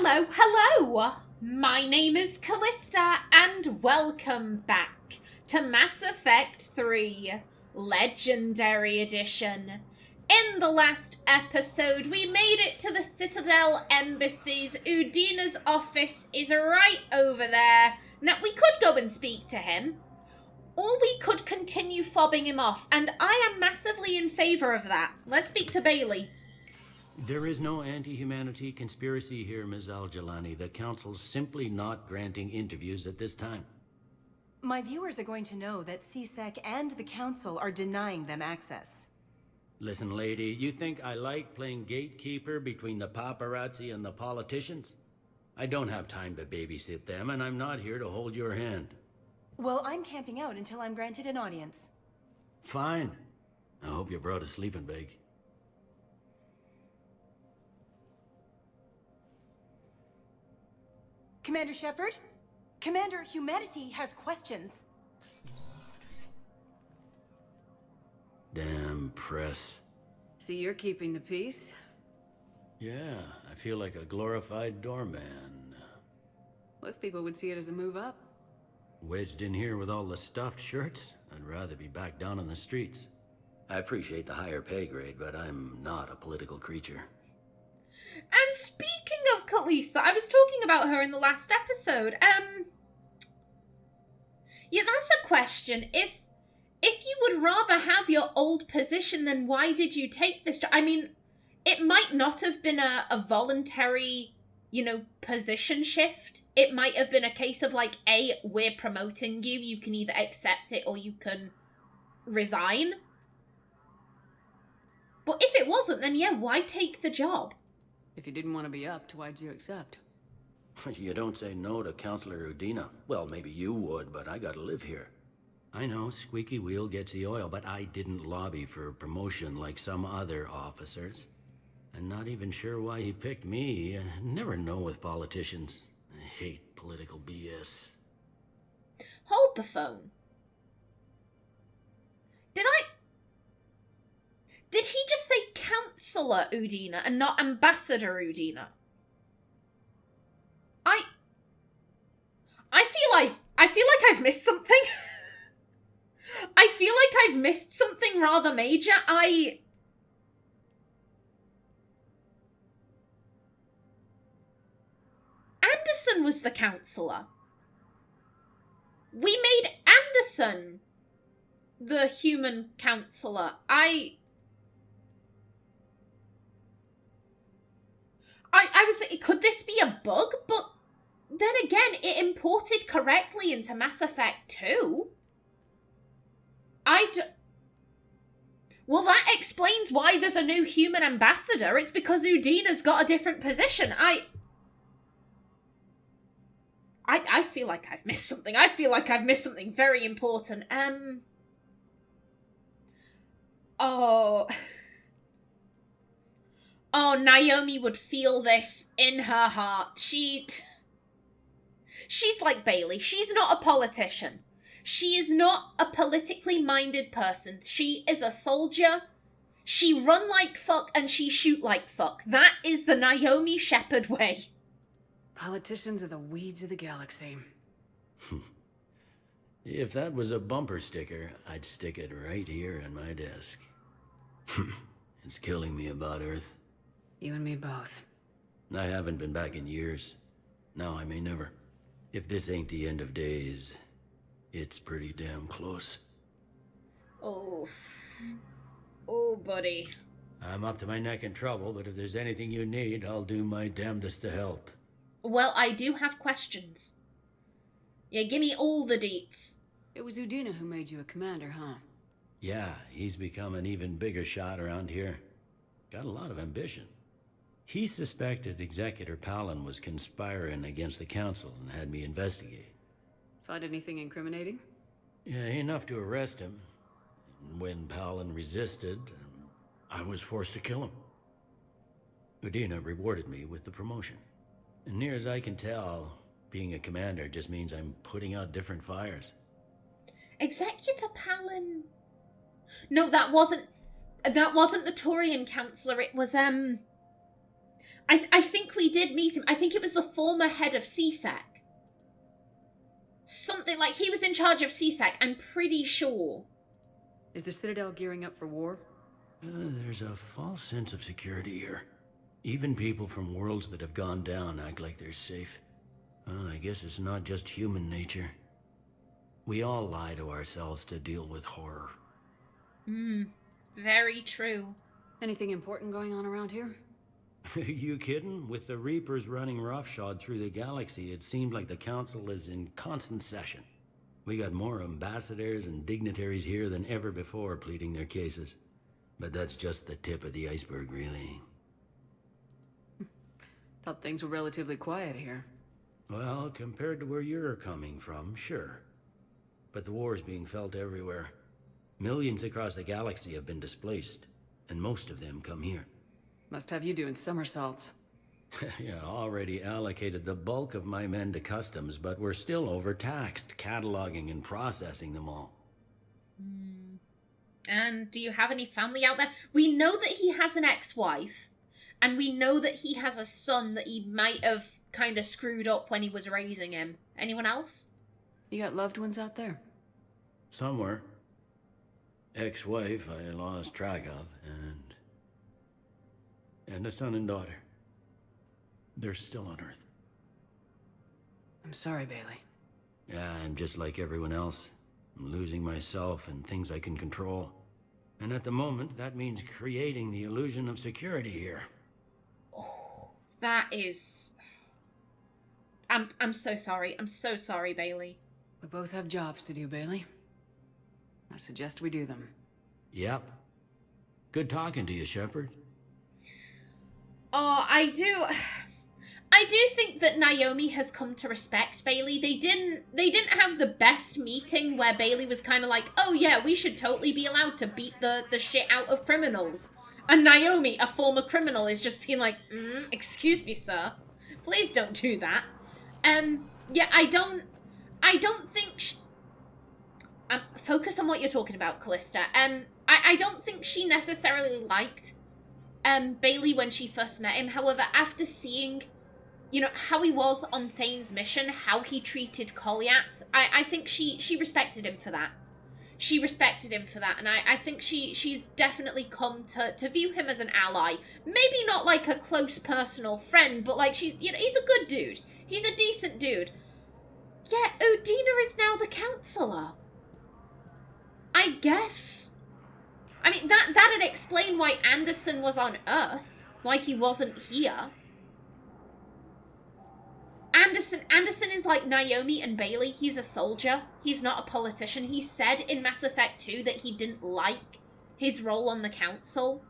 Hello, hello! My name is Callista, and welcome back to Mass Effect 3 Legendary Edition. In the last episode, we made it to the Citadel Embassies. Udina's office is right over there. Now, we could go and speak to him, or we could continue fobbing him off, and I am massively in favour of that. Let's speak to Bailey. There is no anti-humanity conspiracy here, Ms. Al-Jalani. The Council's simply not granting interviews at this time. My viewers are going to know that CSEC and the Council are denying them access. Listen, lady, you think I like playing gatekeeper between the paparazzi and the politicians? I don't have time to babysit them, and I'm not here to hold your hand. Well, I'm camping out until I'm granted an audience. Fine. I hope you brought a sleeping bag. Commander Shepard? Commander, humanity has questions. Damn press. See, you're keeping the peace? Yeah, I feel like a glorified doorman. Most people would see it as a move up. Wedged in here with all the stuffed shirts, I'd rather be back down on the streets. I appreciate the higher pay grade, but I'm not a political creature. And speaking of Callista, I was talking about her in the last episode. Yeah, that's a question. If you would rather have your old position, then why did you take this job? I mean, it might not have been a voluntary, position shift. It might have been a case of like, A, we're promoting you. You can either accept it or you can resign. But if it wasn't, then yeah, why take the job? If you didn't want to be upped, why'd you accept? You don't say no to Councillor Udina. Well, maybe you would, but I gotta live here. I know, squeaky wheel gets the oil, but I didn't lobby for promotion like some other officers. I'm not even sure why he picked me. I never know with politicians. I hate political BS. Hold the phone. Did he just say Councillor Udina and not Ambassador Udina? I feel like I've missed something. I feel like I've missed something rather major. Anderson was the councillor. We made Anderson the human councillor. I was thinking, could this be a bug? But then again, it imported correctly into Mass Effect 2. Well, that explains why there's a new human ambassador. It's because Udina's got a different position. I feel like I've missed something. I feel like I've missed something very important. Oh, Naomi would feel this in her heart. She's like Bailey. She's not a politician. She is not a politically minded person. She is a soldier. She run like fuck and she shoot like fuck. That is the Naomi Shepard way. Politicians are the weeds of the galaxy. If that was a bumper sticker, I'd stick it right here on my desk. It's killing me about Earth. You and me both. I haven't been back in years. Now I may never. If this ain't the end of days, it's pretty damn close. Oh, buddy. I'm up to my neck in trouble, but if there's anything you need, I'll do my damnedest to help. Well, I do have questions. Yeah, give me all the deets. It was Udina who made you a commander, huh? Yeah, he's become an even bigger shot around here. Got a lot of ambition. He suspected Executor Palin was conspiring against the Council and had me investigate. Find anything incriminating? Yeah, enough to arrest him. When Palin resisted, I was forced to kill him. Udina rewarded me with the promotion. And near as I can tell, being a commander just means I'm putting out different fires. Executor Palin... No, that wasn't the Turian Councillor. It was, I think we did meet him. I think it was former head of CSEC. Something like he was in charge of CSEC, I'm pretty sure. Is the Citadel gearing up for war? There's a false sense of security here. Even people from worlds that have gone down act like they're safe. Well, I guess it's not just human nature. We all lie to ourselves to deal with horror. Very true. Anything important going on around here? You kidding? With the Reapers running roughshod through the galaxy, it seemed like the Council is in constant session. We got more ambassadors and dignitaries here than ever before pleading their cases. But that's just the tip of the iceberg, really. Thought things were relatively quiet here. Well, compared to where you're coming from, sure. But the war is being felt everywhere. Millions across the galaxy have been displaced, and most of them come here. Must have you doing somersaults. Yeah, already allocated the bulk of my men to customs, but we're still overtaxed, cataloging and processing them all. And do you have any family out there? We know that he has an ex-wife, and we know that he has a son that he might have kind of screwed up when he was raising him. Anyone else? You got loved ones out there? Somewhere. Ex-wife I lost track of, and a son and daughter. They're still on Earth. I'm sorry, Bailey. Yeah, I'm just like everyone else. I'm losing myself and things I can control. And at the moment, that means creating the illusion of security here. Oh, that is... I'm so sorry. I'm so sorry, Bailey. We both have jobs to do, Bailey. I suggest we do them. Yep. Good talking to you, Shepard. Oh, I do think that Naomi has come to respect Bailey. They didn't have the best meeting where Bailey was kind of like, oh yeah, we should totally be allowed to beat the shit out of criminals. And Naomi, a former criminal, is just being like, excuse me, sir. Please don't do that. Yeah, I don't think... focus on what you're talking about, Callista. I don't think she necessarily liked Bailey when she first met him. However, after seeing, you know, how he was on Thane's mission, how he treated Colliat, I think she respected him for that. She respected him for that, and I think she's definitely come to view him as an ally. Maybe not like a close personal friend, but like he's a good dude. He's a decent dude. Yeah, Udina is now the Councillor. I guess. I mean, that'd explain why Anderson was on Earth. Why he wasn't here. Anderson is like Naomi and Bailey. He's a soldier. He's not a politician. He said in Mass Effect 2 that he didn't like his role on the council.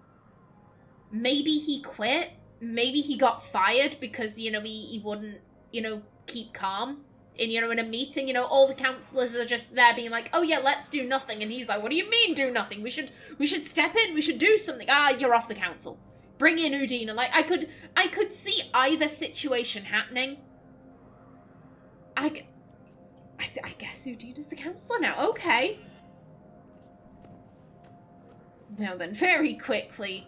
Maybe he quit. Maybe he got fired because, you know, he wouldn't, you know, keep calm. In, you know, in a meeting, you know, all the councillors are just there being like, oh yeah, let's do nothing. And he's like, what do you mean do nothing? We should step in. We should do something. Ah, you're off the council. Bring in Udina. Like, I could see either situation happening. I guess Udina's the councillor now. Okay. Now then, very quickly.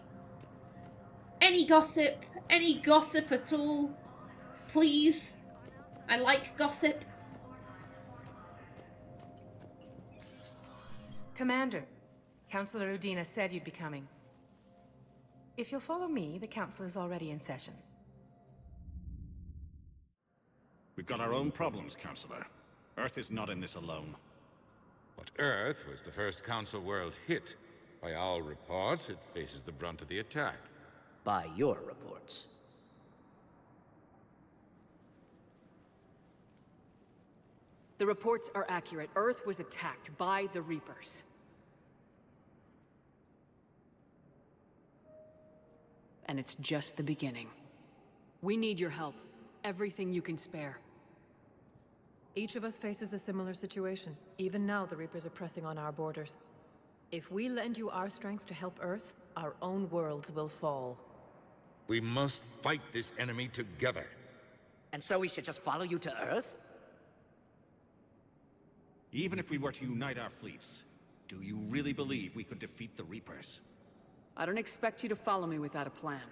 Any gossip? Any gossip at all? Please? I like gossip. Commander, Councillor Udina said you'd be coming. If you'll follow me, the council is already in session. We've got our own problems, Councillor. Earth is not in this alone. But Earth was the first Council world hit. By all reports, it faces the brunt of the attack. By your reports. The reports are accurate. Earth was attacked by the Reapers. And it's just the beginning. We need your help. Everything you can spare. Each of us faces a similar situation. Even now, the Reapers are pressing on our borders. If we lend you our strength to help Earth, our own worlds will fall. We must fight this enemy together. And so we should just follow you to Earth? Even if we were to unite our fleets, do you really believe we could defeat the Reapers? I don't expect you to follow me without a plan.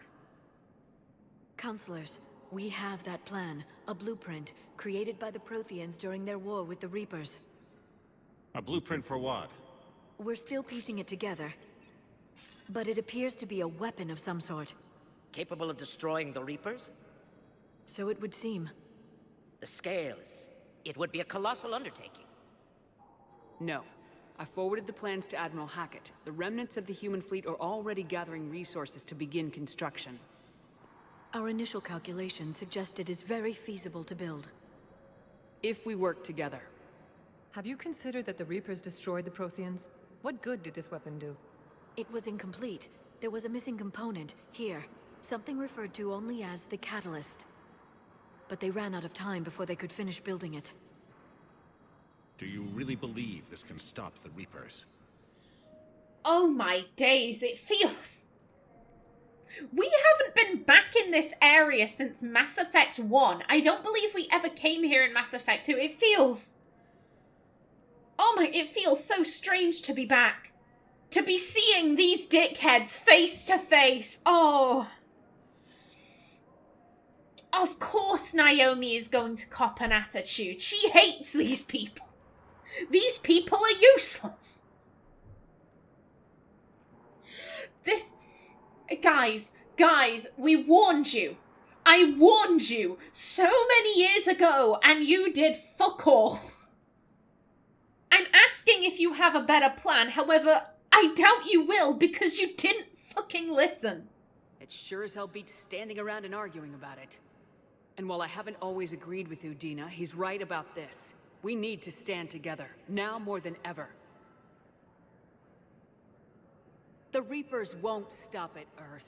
Councillors, We have that plan, a blueprint, created by the Protheans during their war with the Reapers. A blueprint for what? We're still piecing it together, but it appears to be a weapon of some sort. Capable of destroying the Reapers? So it would seem. The scales. It would be a colossal undertaking. No. I forwarded the plans to Admiral Hackett. The remnants of the human fleet are already gathering resources to begin construction. Our initial calculations suggest it is very feasible to build. If we work together. Have you considered that the Reapers destroyed the Protheans? What good did this weapon do? It was incomplete. There was a missing component, here. Something referred to only as the catalyst. But they ran out of time before they could finish building it. Do you really believe this can stop the Reapers? Oh my days, it feels... We haven't been back in this area since Mass Effect 1. I don't believe we ever came here in Mass Effect 2. It feels... Oh my, it feels so strange to be back. To be seeing these dickheads face to face. Oh. Of course Naomi is going to cop an attitude. She hates these people. These people are useless. This... Guys, we warned you. I warned you so many years ago, and you did fuck all. I'm asking if you have a better plan, however, I doubt you will, because you didn't fucking listen. It sure as hell beats standing around and arguing about it. And while I haven't always agreed with Udina, he's right about this. We need to stand together, now more than ever. The Reapers won't stop at Earth.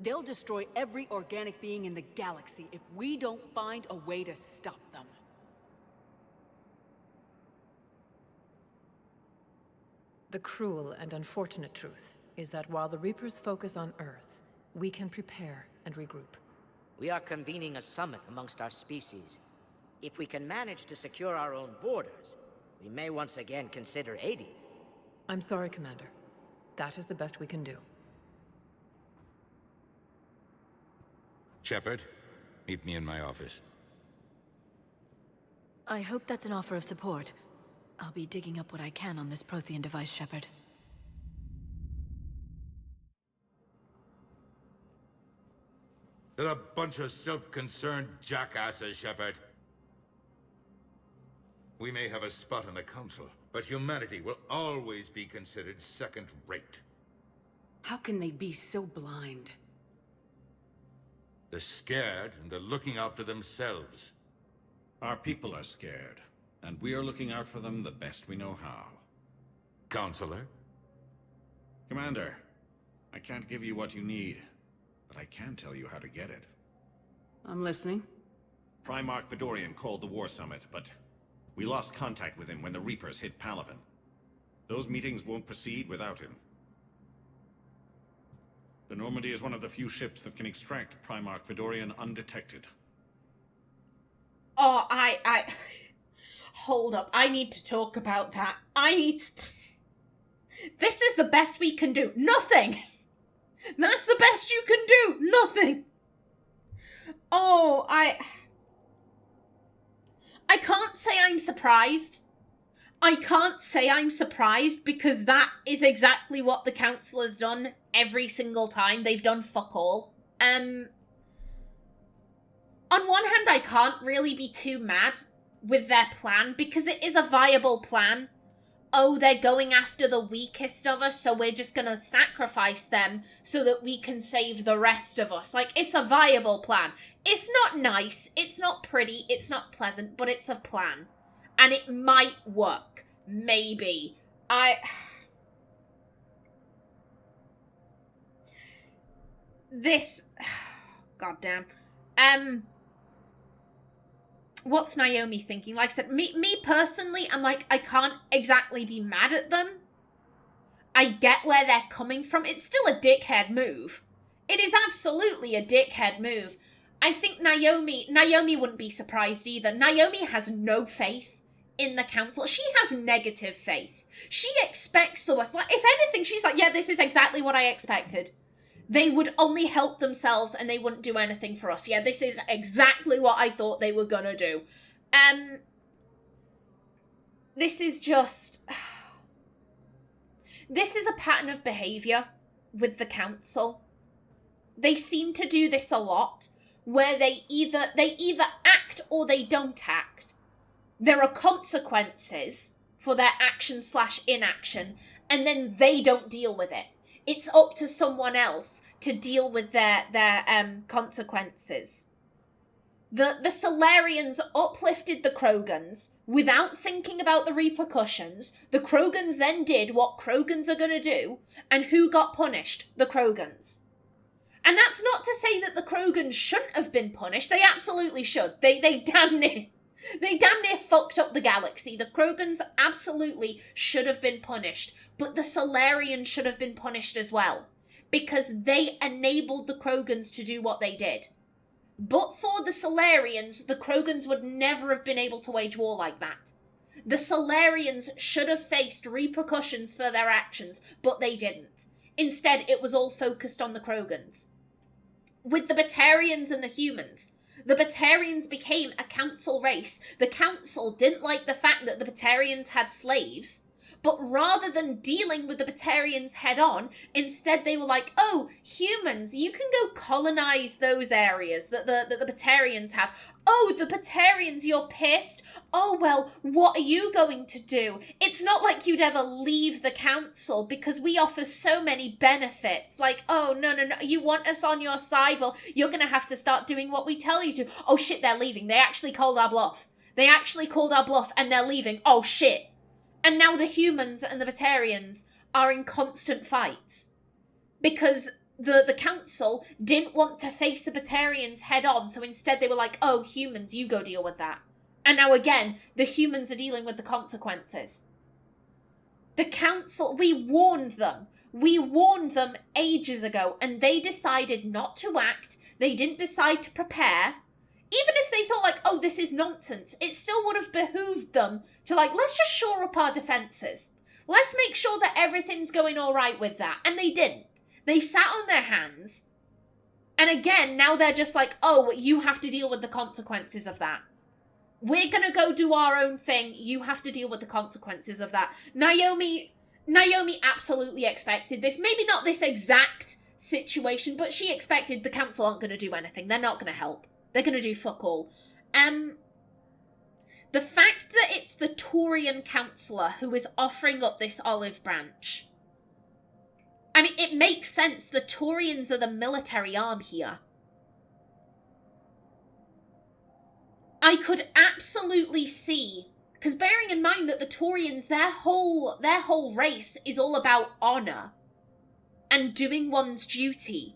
They'll destroy every organic being in the galaxy if we don't find a way to stop them. The cruel and unfortunate truth is that while the Reapers focus on Earth, we can prepare and regroup. We are convening a summit amongst our species. If we can manage to secure our own borders, we may once again consider aiding. I'm sorry, Commander. That is the best we can do. Shepard, meet me in my office. I hope that's an offer of support. I'll be digging up what I can on this Prothean device, Shepard. They're a bunch of self-concerned jackasses, Shepard. We may have a spot on the Council, but humanity will always be considered second-rate. How can they be so blind? They're scared, and they're looking out for themselves. Our people are scared, and we are looking out for them the best we know how. Counselor? Commander, I can't give you what you need, but I can tell you how to get it. I'm listening. Primarch Fedorian called the War Summit, but we lost contact with him when the Reapers hit Palaven. Those meetings won't proceed without him. The Normandy is one of the few ships that can extract Primarch Fedorian undetected. Oh, Hold up. I need to talk about that. This is the best we can do. Nothing! That's the best you can do! Nothing! Oh, I can't say I'm surprised. I can't say I'm surprised because that is exactly what the Council has done every single time. They've done fuck all. On one hand, I can't really be too mad with their plan because it is a viable plan. Oh, they're going after the weakest of us, so we're just gonna sacrifice them so that we can save the rest of us. Like, it's a viable plan. It's not nice, it's not pretty, it's not pleasant, but it's a plan. And it might work. Maybe. Goddamn. What's Naomi thinking? Like I said, me personally, I'm like, I can't exactly be mad at them. I get where they're coming from. It's still a dickhead move. It is absolutely a dickhead move. I think Naomi wouldn't be surprised either. Naomi has no faith in the Council. She has negative faith. She expects the worst. Like, if anything, she's like, yeah, this is exactly what I expected. They would only help themselves and they wouldn't do anything for us. Yeah, this is exactly what I thought they were gonna do. This is just... This is a pattern of behaviour with the council. They seem to do this a lot, where they either act or they don't act. There are consequences for their action/inaction, and then they don't deal with it. It's up to someone else to deal with their consequences. The Solarians uplifted the Krogans without thinking about the repercussions. The Krogans then did what Krogans are going to do, and who got punished? The Krogans. And that's not to say that the Krogans shouldn't have been punished. They absolutely should. They damn near fucked up the galaxy. The Krogans absolutely should have been punished. But the Solarians should have been punished as well. Because they enabled the Krogans to do what they did. But for the Solarians, the Krogans would never have been able to wage war like that. The Solarians should have faced repercussions for their actions, but they didn't. Instead, it was all focused on the Krogans. With the Batarians and the humans, the Batarians became a council race. The council didn't like the fact that the Batarians had slaves, but rather than dealing with the Batarians head on, instead they were like, oh, humans, you can go colonize those areas that the Batarians have. Oh, the Batarians, you're pissed? Oh, well, what are you going to do? It's not like you'd ever leave the council because we offer so many benefits. Like, oh, no, you want us on your side? Well, you're going to have to start doing what we tell you to. Oh, shit, they're leaving. They actually called our bluff. And they're leaving. Oh, shit. And now the humans and the Batarians are in constant fights. Because the council didn't want to face the Batarians head on, so instead they were like, oh, humans, you go deal with that. And now again, the humans are dealing with the consequences. The council, we warned them ages ago, and they decided not to act. They didn't decide to prepare. Even if they thought, like, oh, this is nonsense, it still would have behooved them to, like, let's just shore up our defences. Let's make sure that everything's going all right with that. And they didn't. They sat on their hands. And again, now they're just like, oh, you have to deal with the consequences of that. We're going to go do our own thing. You have to deal with the consequences of that. Naomi absolutely expected this. Maybe not this exact situation, but she expected the council aren't going to do anything. They're not going to help. They're going to do fuck all. The fact that it's the Turian Councillor who is offering up this olive branch. I mean, it makes sense. The Turians are the military arm here. I could absolutely see, because bearing in mind that the Turians, their whole race is all about honour and doing one's duty.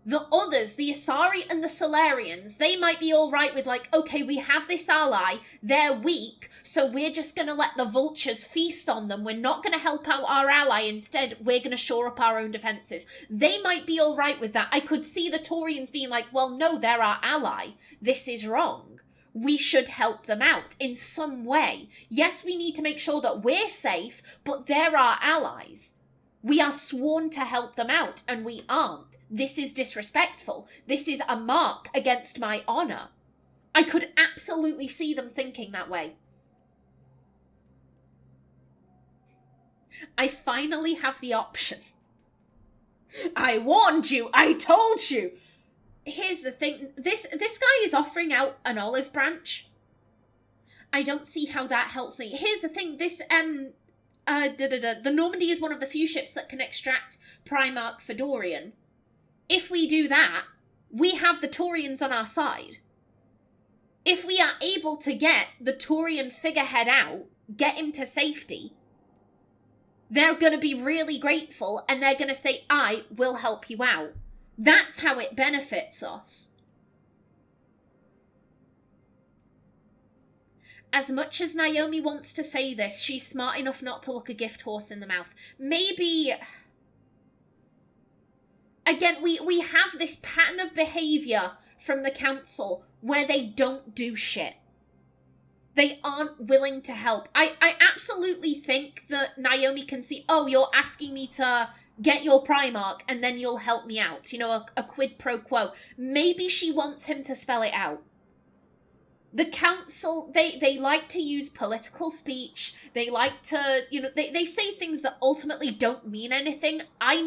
The others, the Asari and the Solarians, they might be all right with like, okay, we have this ally, they're weak, so we're just going to let the vultures feast on them. We're not going to help out our ally. Instead, we're going to shore up our own defences. They might be all right with that. I could see the Turians being like, well, no, they're our ally. This is wrong. We should help them out in some way. Yes, we need to make sure that we're safe, but they're our allies. We are sworn to help them out, and we aren't. This is disrespectful. This is a mark against my honour. I could absolutely see them thinking that way. I finally have the option. I warned you. I told you. Here's the thing. This guy is offering out an olive branch. I don't see how that helps me. Here's the thing. The Normandy is one of the few ships that can extract Primarch for Dorian. If we do that, we have the Turians on our side. If we are able to get the Turian figurehead out, get him to safety, they're going to be really grateful and they're going to say, I will help you out. That's how it benefits us. As much as Naomi wants to say this, she's smart enough not to look a gift horse in the mouth. Maybe... Again, we have this pattern of behaviour from the council where they don't do shit. They aren't willing to help. I absolutely think that Naomi can see, oh, you're asking me to get your Primarch, and then you'll help me out. You know, a quid pro quo. Maybe she wants him to spell it out. The council, they like to use political speech. They like to, you know, they say things that ultimately don't mean anything. I'm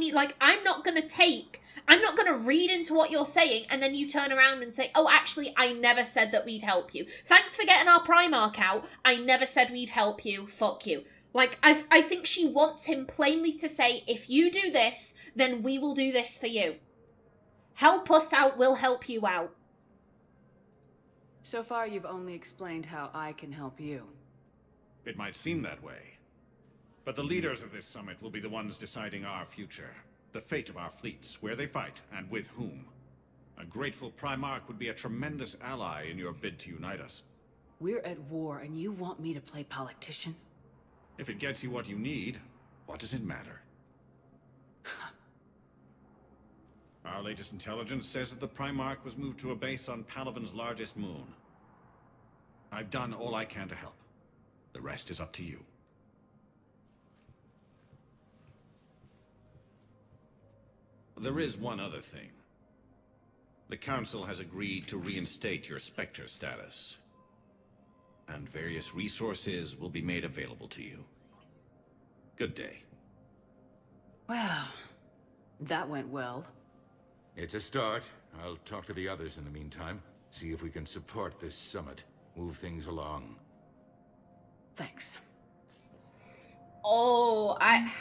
not going to read into what you're saying, and then you turn around and say, oh, actually, I never said that we'd help you. Thanks for getting our Primarch out. I never said we'd help you. Fuck you. Like, I think she wants him plainly to say, if you do this, then we will do this for you. Help us out, we'll help you out. So far, you've only explained how I can help you. It might seem that way. But the leaders of this summit will be the ones deciding our future. The fate of our fleets, where they fight, and with whom. A grateful Primarch would be a tremendous ally in your bid to unite us. We're at war, and you want me to play politician? If it gets you what you need, what does it matter? Our latest intelligence says that the Primarch was moved to a base on Palaven's largest moon. I've done all I can to help. The rest is up to you. There is one other thing. The Council has agreed to reinstate your Spectre status. And various resources will be made available to you. Good day. Well, that went well. It's a start. I'll talk to the others in the meantime. See if we can support this summit. Move things along. Thanks. Oh, I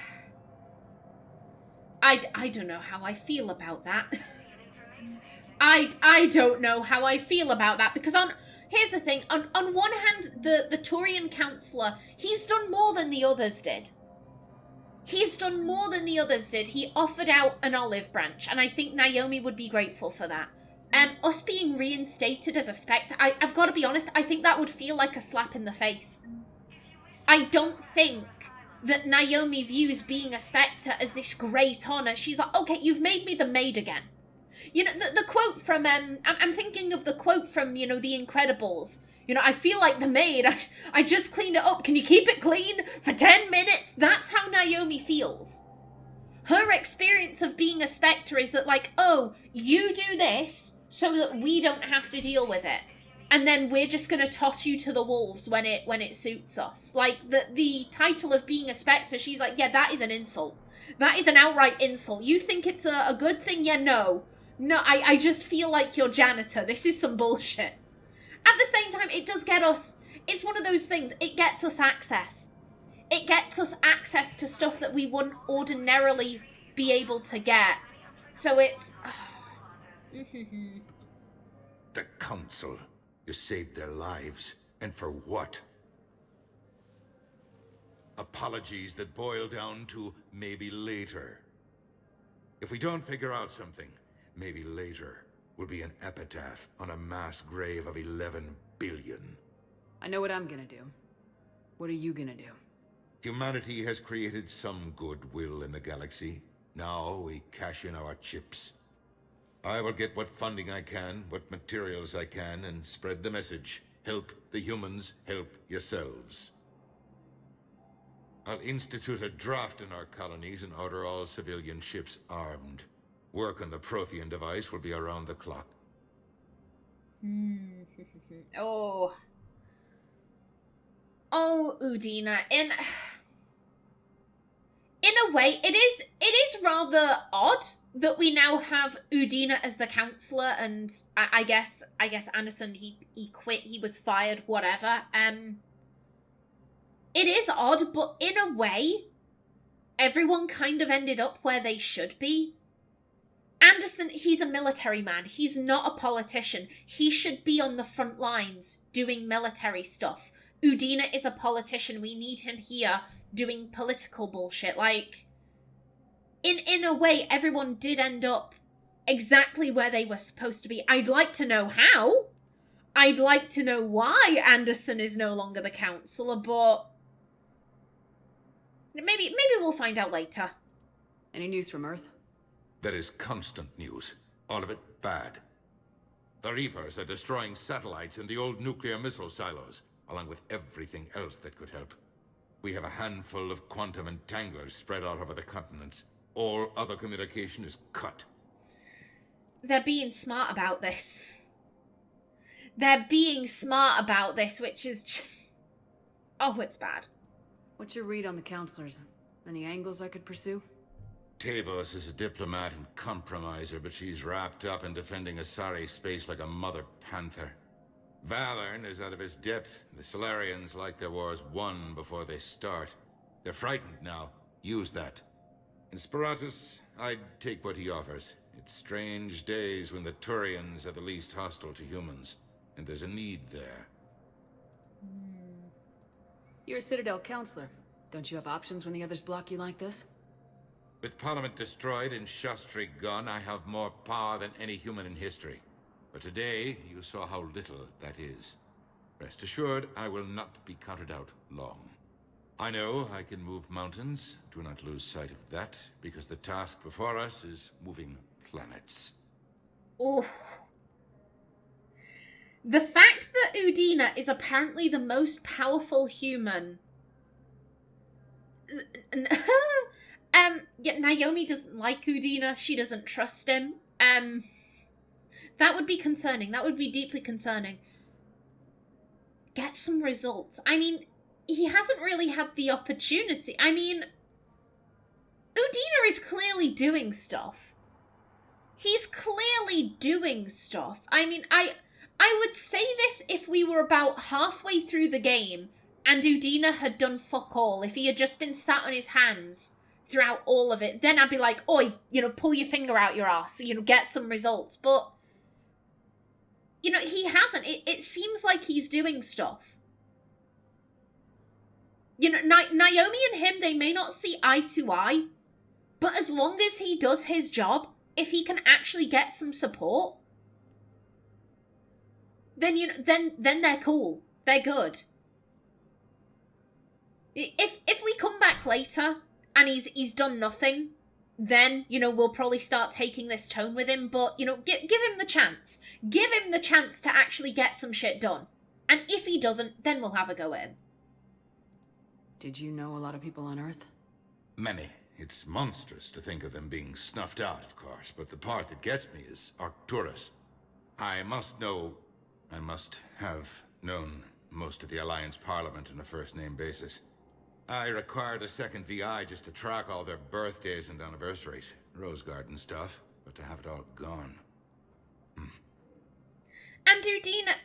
don't know how I feel about that. I don't know how I feel about that, because here's the thing, on one hand, the Turian Councillor, he's done more than the others did. He's done more than the others did. He offered out an olive branch, and I think Naomi would be grateful for that. Us being reinstated as a Spectre, I've got to be honest, I think that would feel like a slap in the face. I don't think that Naomi views being a Spectre as this great honour. She's like, okay, you've made me the maid again. You know, the quote from, I'm thinking of the quote from, you know, The Incredibles. You know, I feel like the maid, I just cleaned it up. Can you keep it clean for 10 minutes? That's how Naomi feels. Her experience of being a Spectre is that, like, oh, you do this so that we don't have to deal with it. And then we're just going to toss you to the wolves when it suits us. Like, the title of being a Spectre, she's like, yeah, that is an insult. That is an outright insult. You think it's a good thing? Yeah, no. No, I just feel like you're janitor. This is some bullshit. At the same time, it does get us... It's one of those things. It gets us access. It gets us access to stuff that we wouldn't ordinarily be able to get. So it's... The Council. You saved their lives. And for what? Apologies that boil down to maybe later. If we don't figure out something, maybe later will be an epitaph on a mass grave of 11 billion. I know what I'm gonna do. What are you gonna do? Humanity has created some goodwill in the galaxy. Now we cash in our chips. I will get what funding I can, what materials I can, and spread the message. Help the humans, help yourselves. I'll institute a draft in our colonies and order all civilian ships armed. Work on the Prothean device will be around the clock. Oh, Udina. In a way, it is rather odd that we now have Udina as the Councillor, and I guess Anderson, he quit, he was fired, whatever. It is odd, but in a way, everyone kind of ended up where they should be. Anderson, he's a military man. He's not a politician. He should be on the front lines doing military stuff. Udina is a politician. We need him here doing political bullshit. Like, in a way, everyone did end up exactly where they were supposed to be. I'd like to know how. I'd like to know why Anderson is no longer the Councillor, but maybe we'll find out later. Any news from Earth? There is constant news. All of it bad. The Reapers are destroying satellites in the old nuclear missile silos, along with everything else that could help. We have a handful of quantum entanglers spread out over the continents. All other communication is cut. They're being smart about this. They're being smart about this, which is just... Oh, it's bad. What's your read on the counselors? Any angles I could pursue? Tavos is a diplomat and compromiser, but she's wrapped up in defending Asari space like a mother panther. Valorn is out of his depth. The Solarians like their wars won before they start. They're frightened now. Use that. In Sparatus, I'd take what he offers. It's strange days when the Turians are the least hostile to humans, and there's a need there. You're a Citadel Councillor. Don't you have options when the others block you like this? With Parliament destroyed and Shastri gone, I have more power than any human in history. But today, you saw how little that is. Rest assured, I will not be counted out long. I know I can move mountains. Do not lose sight of that, because the task before us is moving planets. Oh. The fact that Udina is apparently the most powerful human... Yet Naomi doesn't like Udina. She doesn't trust him. That would be concerning. That would be deeply concerning. Get some results. I mean, he hasn't really had the opportunity. I mean, Udina is clearly doing stuff. He's clearly doing stuff. I mean, I would say this if we were about halfway through the game and Udina had done fuck all. If he had just been sat on his hands throughout all of it, then I'd be like, oi, pull your finger out your ass, get some results. But, he hasn't. It seems like he's doing stuff. Naomi and him, they may not see eye to eye, but as long as he does his job, if he can actually get some support, then, then they're cool. They're good. If we come back later and he's done nothing, then, we'll probably start taking this tone with him. But, give him the chance. Give him the chance to actually get some shit done. And if he doesn't, then we'll have a go at him. Did you know a lot of people on Earth? Many. It's monstrous to think of them being snuffed out, of course, but the part that gets me is Arcturus. I must have known most of the Alliance Parliament on a first-name basis. I required a second VI just to track all their birthdays and anniversaries. Rose Garden stuff, but to have it all gone. And Udina,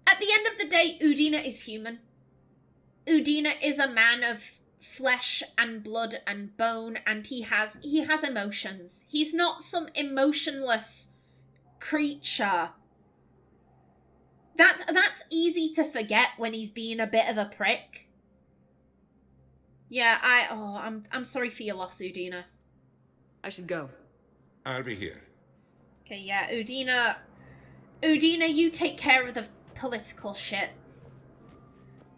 at the end of the day, Udina is human. Udina is a man of flesh and blood and bone, and he has emotions. He's not some emotionless creature. That's easy to forget when he's being a bit of a prick. Yeah, I'm sorry for your loss, Udina. I should go. I'll be here. Okay, yeah, Udina, you take care of the political shit.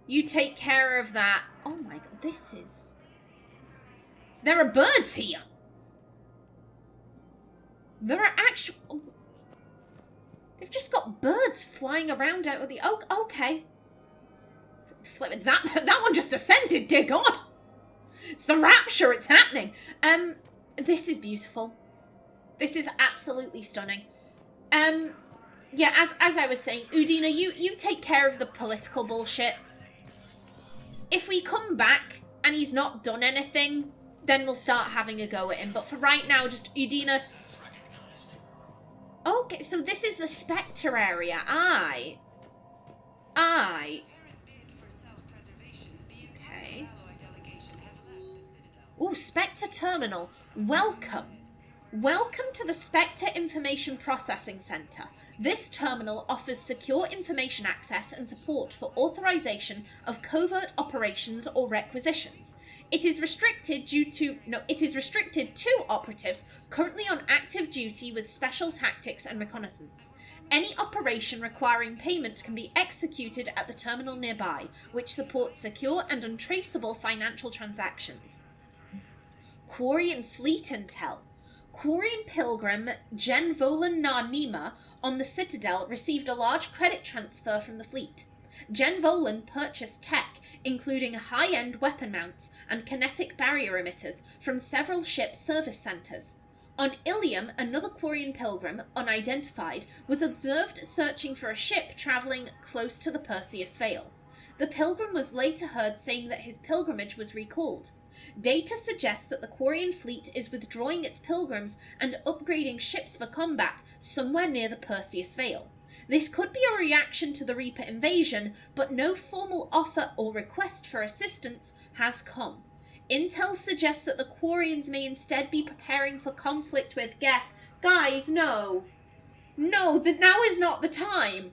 You take care of that. Oh my god, this is... There are birds here! There are actual... They've just got birds flying around out of the... Oh, okay. That one just ascended, dear god! It's the rapture, it's happening! This is beautiful. This is absolutely stunning. Yeah, as I was saying, Udina, you take care of the political bullshit. If we come back and he's not done anything, then we'll start having a go at him. But for right now, just Udina... Okay, so this is the Spectre area. Aye. Okay. Ooh, Spectre Terminal. Welcome. Welcome to the Spectre Information Processing Center. This terminal offers secure information access and support for authorization of covert operations or requisitions. It is restricted to operatives currently on active duty with special tactics and reconnaissance. Any operation requiring payment can be executed at the terminal nearby, which supports secure and untraceable financial transactions. Quarian Fleet Intel. Quarian Pilgrim Gen Volan Nar Nima on the Citadel received a large credit transfer from the fleet. Jen Volan purchased tech, including high-end weapon mounts and kinetic barrier emitters from several ship service centres. On Ilium, another Quarian pilgrim, unidentified, was observed searching for a ship travelling close to the Perseus Vale. The pilgrim was later heard saying that his pilgrimage was recalled. Data suggests that the Quarian fleet is withdrawing its pilgrims and upgrading ships for combat somewhere near the Perseus Vale. This could be a reaction to the Reaper invasion, but no formal offer or request for assistance has come. Intel suggests that the Quarians may instead be preparing for conflict with Geth. Guys, no. No, now is not the time.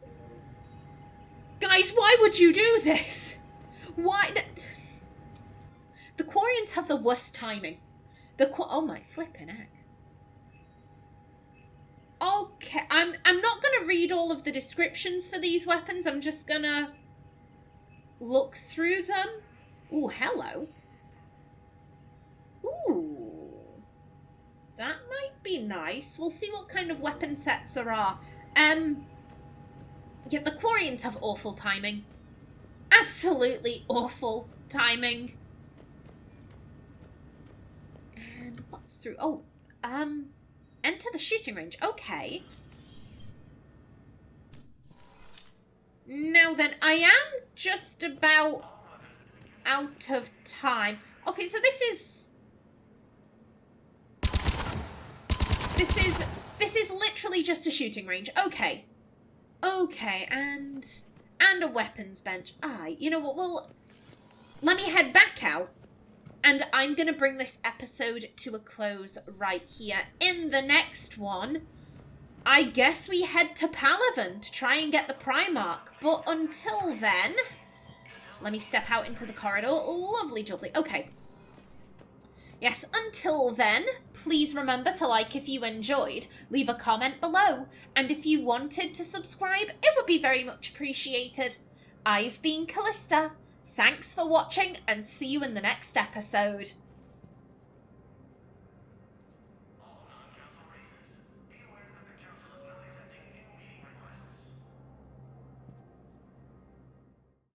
Guys, why would you do this? Why? The Quarians have the worst timing. Oh my flipping heck. Okay, I'm not going to read all of the descriptions for these weapons. I'm just going to look through them. Ooh, hello. Ooh. That might be nice. We'll see what kind of weapon sets there are. Yeah, the Quarians have awful timing. Absolutely awful timing. And what's through? Oh, enter the shooting range. Okay. Now then, I am just about out of time. Okay, so this is literally just a shooting range. Okay. Okay, and a weapons bench. You know what? Well, let me head back out. And I'm going to bring this episode to a close right here. In the next one, I guess we head to Palaven to try and get the Primarch. But until then, let me step out into the corridor. Lovely jubbly. Okay. Yes, until then, please remember to like if you enjoyed, leave a comment below, and if you wanted to subscribe, it would be very much appreciated. I've been Callista. Thanks for watching, and see you in the next episode.